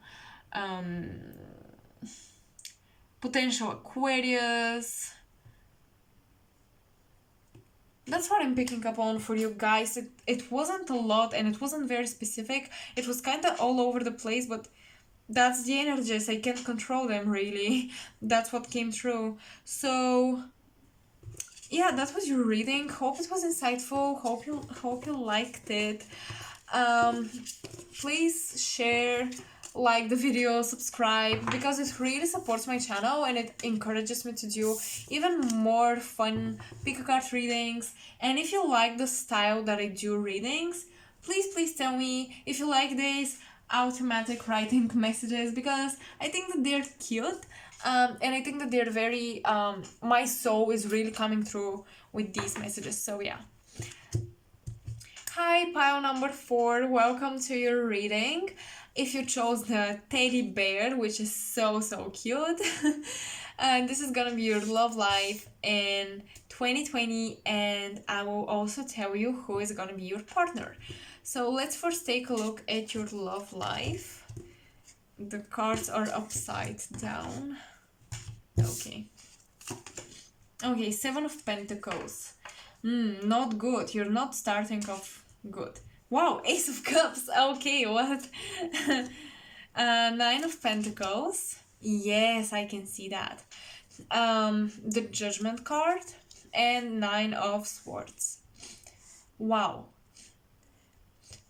Potential Aquarius. That's what I'm picking up on for you guys. It wasn't a lot and it wasn't very specific. It was kind of all over the place, but that's the energies. I can't control them really. That's what came through. So yeah, that was your reading. Hope it was insightful. Hope you liked it. Please share, like the video, subscribe, because it really supports my channel and it encourages me to do even more fun pick a card readings. And if you like the style that I do readings, please tell me if you like this automatic writing messages, because I think that they're cute, and I think that they're very my soul is really coming through with these messages. So yeah. Hi, pile number 4. Welcome to your reading. If you chose the teddy bear, which is so cute, and this is gonna be your love life in 2020, and I will also tell you who is gonna be your partner. So let's first take a look at your love life. The cards are upside down. Okay, 7 of Pentacles. Not good. You're not starting off good. Wow, Ace of Cups. Okay, what? 9 of Pentacles. Yes, I can see that. The Judgment card and 9 of Swords. Wow.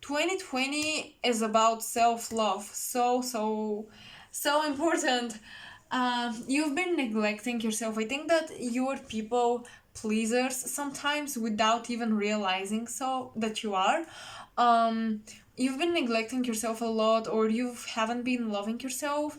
2020 is about self-love. So important. You've been neglecting yourself. I think that you are people pleasers sometimes without even realizing so that you are. You've been neglecting yourself a lot, or you haven't been loving yourself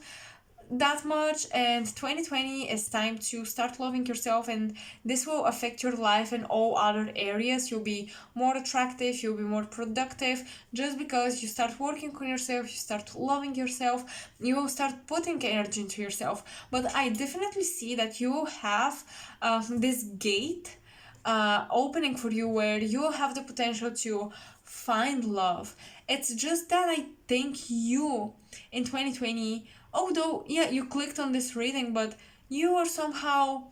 that much, and 2020 is time to start loving yourself, and this will affect your life in all other areas. You'll be more attractive, you'll be more productive, just because you start working on yourself, you start loving yourself, you will start putting energy into yourself. But I definitely see that you have this gate opening for you where you will have the potential to find love. It's just that I think you in 2020, although yeah, you clicked on this reading, but you are somehow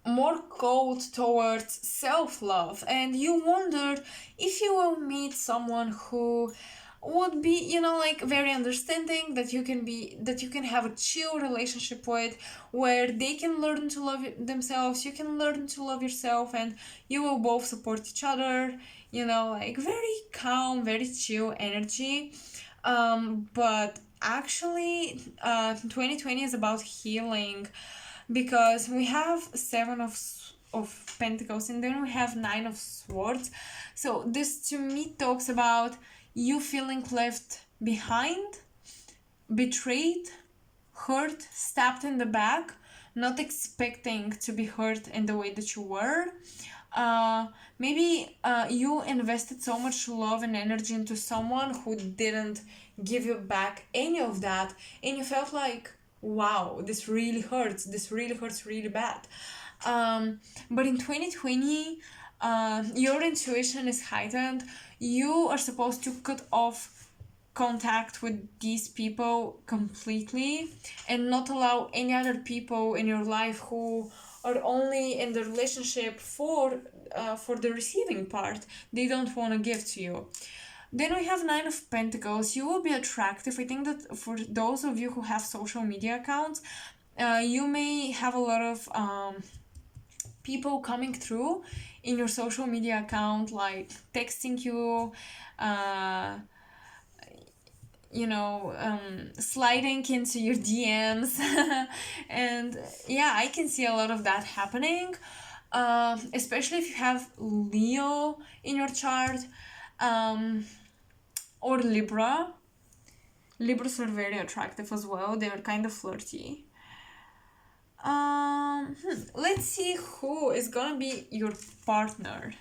more cold towards self-love, and you wondered if you will meet someone who would be, like very understanding, that you can have a chill relationship with, where they can learn to love themselves, you can learn to love yourself, and you will both support each other, like very calm, very chill energy. But actually 2020 is about healing, because we have 7 of Pentacles and then we have 9 of Swords. So this to me talks about you feeling left behind, betrayed, hurt, stabbed in the back, not expecting to be hurt in the way that you were. Maybe you invested so much love and energy into someone who didn't give you back any of that, and you felt like, wow, this really hurts really bad. But in 2020, your intuition is heightened. You are supposed to cut off contact with these people completely and not allow any other people in your life who are only in the relationship for the receiving part. They don't want to give to you. Then we have Nine of Pentacles. You will be attractive. I think that for those of you who have social media accounts, you may have a lot of people coming through in your social media account, like texting you, uh, sliding into your DMs. And yeah, I can see a lot of that happening, especially if you have Leo in your chart, or Libra. Libras are very attractive as well. They are kind of flirty. Let's see who is gonna be your partner.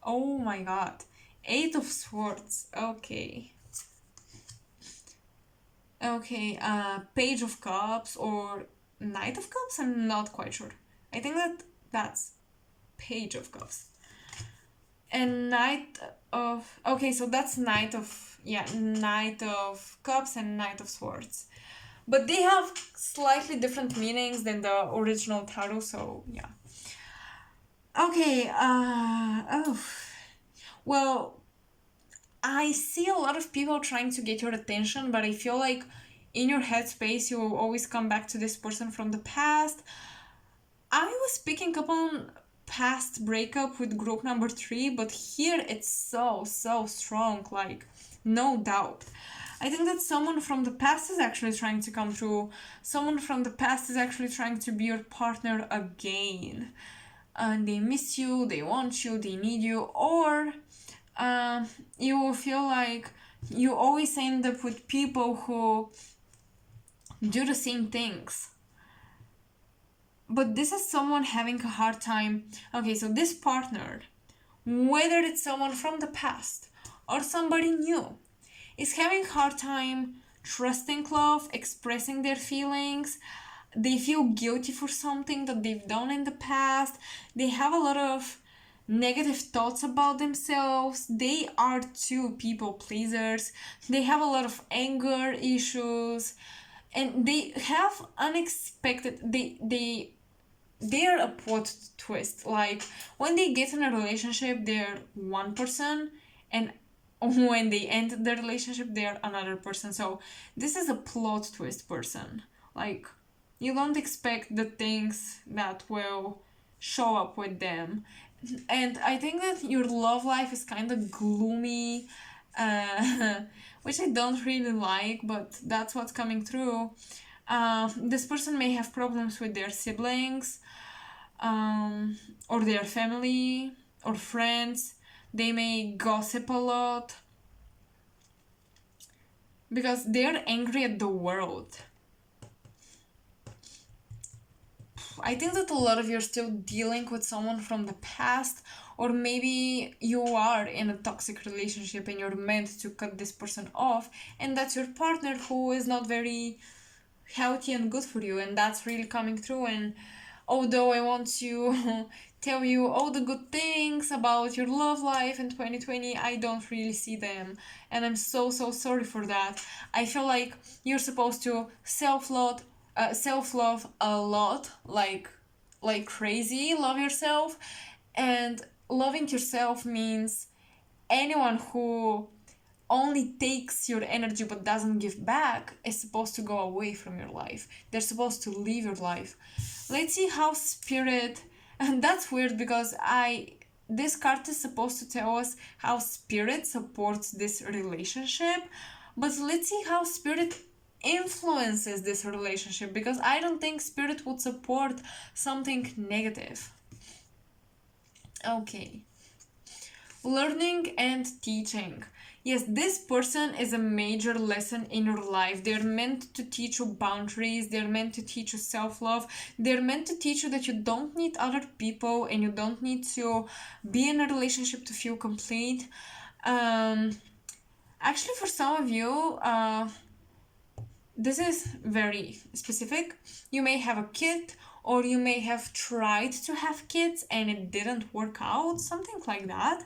Oh my god. Eight of Swords. Okay. Okay, Page of Cups or Knight of Cups? I'm not quite sure. I think that's Page of Cups. And Knight of... Okay, so that's Knight of... Yeah, Knight of Cups and Knight of Swords. But they have slightly different meanings than the original tarot, so yeah. Okay, well, I see a lot of people trying to get your attention, but I feel like in your headspace you will always come back to this person from the past. I was picking up on past breakup with group number 3, but here it's so strong, like, no doubt. I think that someone from the past is actually trying to come through. Someone from the past is actually trying to be your partner again. And they miss you, they want you, they need you, or you will feel like you always end up with people who do the same things. But this is someone having a hard time. Okay, so this partner, whether it's someone from the past or somebody new, is having a hard time trusting love, expressing their feelings. They feel guilty for something that they've done in the past. They have a lot of negative thoughts about themselves. They are too people pleasers. They have a lot of anger issues, and they have unexpected... They're a plot twist. Like, when they get in a relationship, they're one person, and when they end the relationship, they're another person. So this is a plot twist person. Like, you don't expect the things that will show up with them. And I think that your love life is kind of gloomy, which I don't really like, but that's what's coming through. This person may have problems with their siblings, or their family or friends. They may gossip a lot because they're angry at the world. I think that a lot of you are still dealing with someone from the past, or maybe you are in a toxic relationship and you're meant to cut this person off, and that's your partner who is not very healthy and good for you, and that's really coming through. And although I want to tell you all the good things about your love life in 2020, I don't really see them, and I'm so sorry for that. I feel like you're supposed to self-love a lot, like crazy. Love yourself, and loving yourself means anyone who only takes your energy but doesn't give back is supposed to go away from your life. They're supposed to leave your life. Let's see how spirit... And that's weird because this card is supposed to tell us how spirit supports this relationship, but let's see how spirit influences this relationship, because I don't think spirit would support something negative. Okay. Learning and teaching. Yes, this person is a major lesson in your life. They're meant to teach you boundaries, they're meant to teach you self love, they're meant to teach you that you don't need other people and you don't need to be in a relationship to feel complete. Actually, for some of you, this is very specific. You may have a kid, or you may have tried to have kids and it didn't work out, something like that.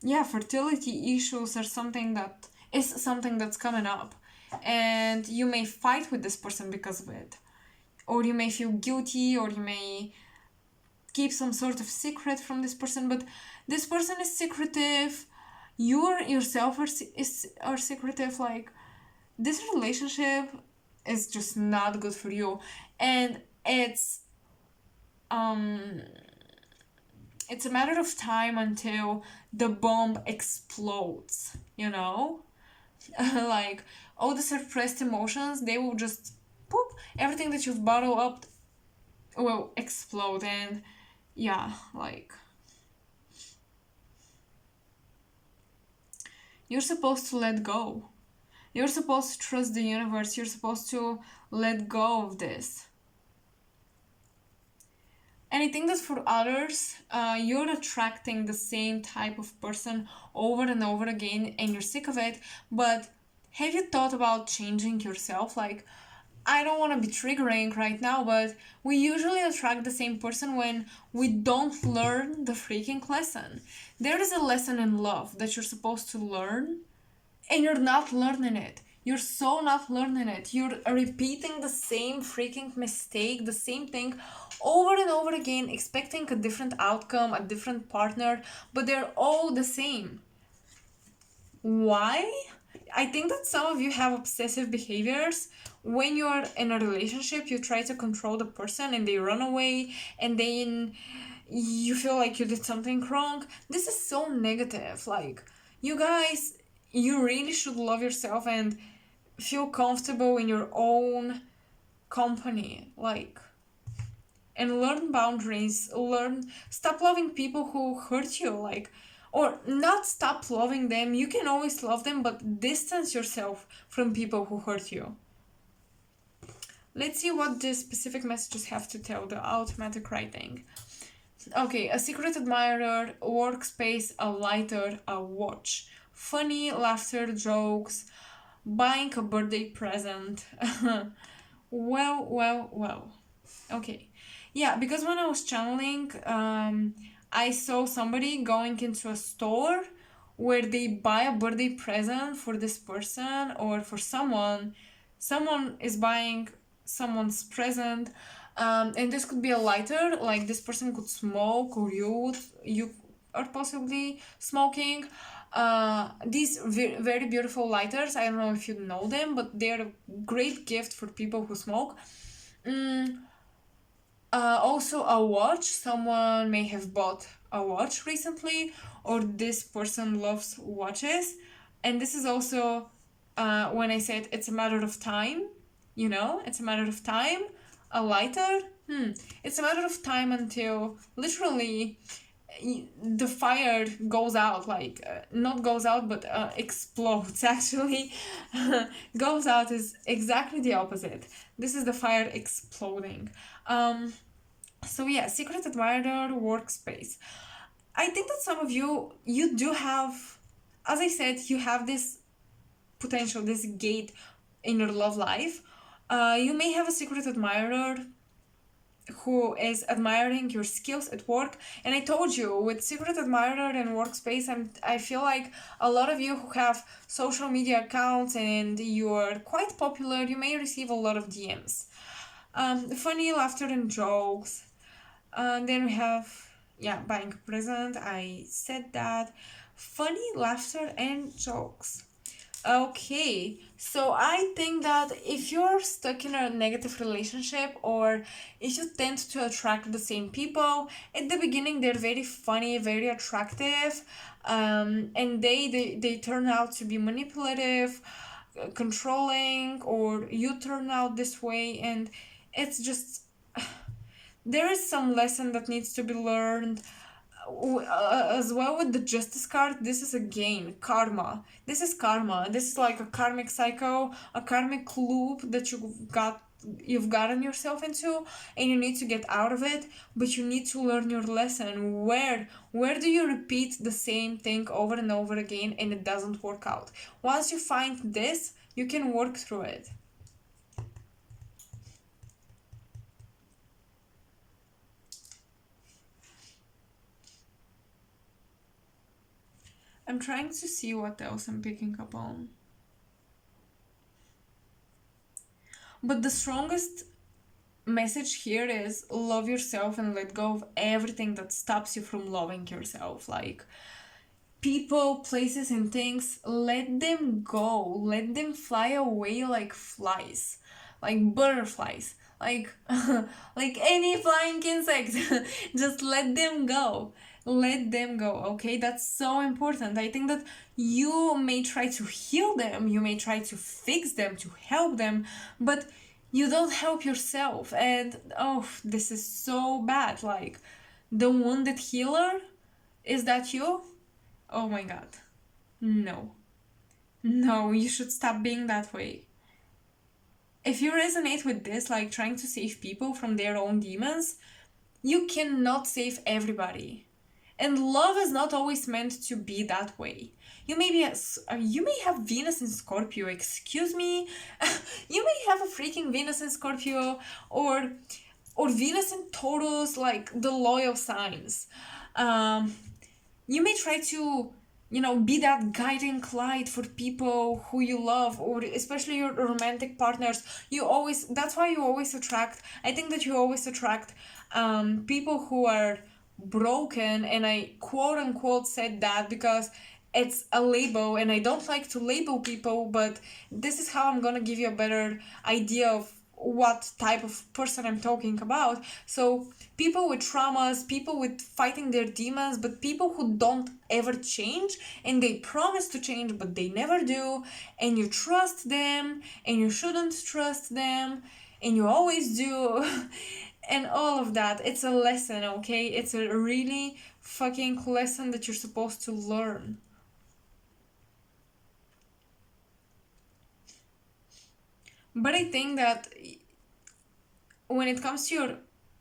Yeah, fertility issues are something that's coming up, and you may fight with this person because of it, or you may feel guilty, or you may keep some sort of secret from this person, but this person is secretive. You yourself are secretive. Like, this relationship is just not good for you, and it's a matter of time until the bomb explodes, you know? Like, all the suppressed emotions, they will just poop, everything that you've bottled up will explode. And yeah, like, you're supposed to let go. You're supposed to trust the universe. You're supposed to let go of this. And I think that for others, you're attracting the same type of person over and over again and you're sick of it. But have you thought about changing yourself? Like, I don't want to be triggering right now, but we usually attract the same person when we don't learn the freaking lesson. There is a lesson in love that you're supposed to learn, and you're not learning it. You're so not learning it. You're repeating the same freaking mistake, the same thing over and over again, expecting a different outcome, a different partner, but they're all the same. Why? I think that some of you have obsessive behaviors. When you're in a relationship, you try to control the person and they run away, and then you feel like you did something wrong. This is so negative. Like, you guys, you really should love yourself and feel comfortable in your own company. Like, and learn boundaries. Stop loving people who hurt you. Like, or not stop loving them. You can always love them, but distance yourself from people who hurt you. Let's see what the specific messages have to tell, the automatic writing. Okay, a secret admirer, a workspace, a lighter, a watch. Funny, laughter, jokes, buying a birthday present. Well. Okay. Yeah, because when I was channeling, I saw somebody going into a store where they buy a birthday present for this person or for someone. Someone is buying someone's present, and this could be a lighter, like this person could smoke, or you are possibly smoking. These very beautiful lighters, I don't know if you know them, but they're a great gift for people who smoke. Also a watch. Someone may have bought a watch recently, or this person loves watches. And this is also when I said it's a matter of time, it's a matter of time. A lighter, it's a matter of time until literally the fire goes out, like not goes out, but explodes. Actually, goes out is exactly the opposite. This is the fire exploding. So yeah, secret admirer, workspace. I think that some of you do have, as I said, you have this potential, this gate in your love life. You may have a secret admirer who is admiring your skills at work. And I told you, with secret admirer and workspace, I feel like a lot of you who have social media accounts and you're quite popular, you may receive a lot of DMs. Funny, laughter, and jokes. Then we have, buying a present. I said that. Funny, laughter, and jokes. Okay, so I think that if you're stuck in a negative relationship, or if you tend to attract the same people, at the beginning they're very funny, very attractive, and they turn out to be manipulative, controlling, or you turn out this way, and it's just there is some lesson that needs to be learned. As well with the justice card, this is again karma. This is karma. This is like a karmic cycle, a karmic loop that you've gotten yourself into, and you need to get out of it, but you need to learn your lesson. Where do you repeat the same thing over and over again and it doesn't work out? Once you find this, you can work through it. I'm trying to see what else I'm picking up on. But the strongest message here is love yourself and let go of everything that stops you from loving yourself. Like people, places, and things, let them go. Let them fly away like flies, like butterflies, like like any flying insect. Just let them go. Let them go, okay? That's so important. I think that you may try to heal them, you may try to fix them, to help them, but you don't help yourself. And oh, this is so bad. Like, the wounded healer, is that you? Oh my god. No. No, you should stop being that way. If you resonate with this, like trying to save people from their own demons, you cannot save everybody. And love is not always meant to be that way. You may have Venus in Scorpio, excuse me. You may have a freaking Venus in Scorpio, or Venus in Taurus, like the loyal signs. You may try to, be that guiding light for people who you love, or especially your romantic partners. That's why you always attract, I think that you always attract people who are broken, and I quote unquote said that because it's a label and I don't like to label people, but this is how I'm gonna give you a better idea of what type of person I'm talking about. So people with traumas, people with fighting their demons, but people who don't ever change, and they promise to change but they never do, and you trust them and you shouldn't trust them and you always do. And all of that, it's a lesson, okay? It's a really fucking lesson that you're supposed to learn. But I think that when it comes to your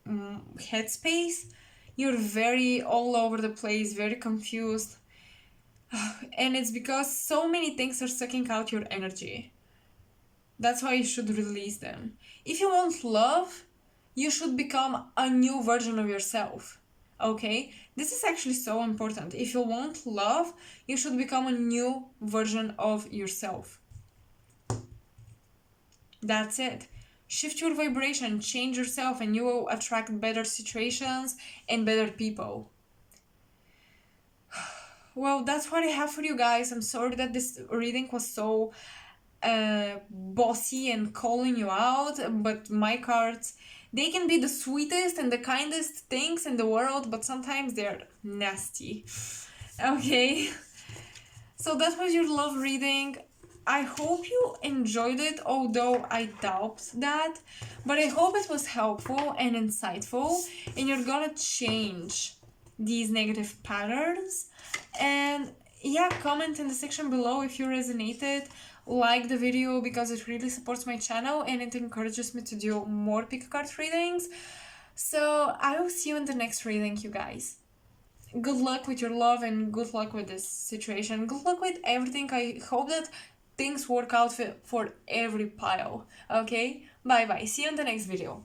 headspace, you're very all over the place, very confused. And it's because so many things are sucking out your energy. That's why you should release them. If you want love, you should become a new version of yourself. Okay? This is actually so important. If you want love, you should become a new version of yourself. That's it. Shift your vibration, change yourself, and you will attract better situations and better people. Well, that's what I have for you guys. I'm sorry that this reading was so bossy and calling you out, but my cards, they can be the sweetest and the kindest things in the world, but sometimes they're nasty. Okay? So that was your love reading. I hope you enjoyed it, although I doubt that. But I hope it was helpful and insightful, and you're gonna change these negative patterns. And yeah, comment in the section below if you resonated. Like the video because it really supports my channel and it encourages me to do more pick a card readings. So I will see you in the next reading, you guys. Good luck with your love and good luck with this situation. Good luck with everything. I hope that things work out for every pile. Okay? Bye bye. See you in the next video.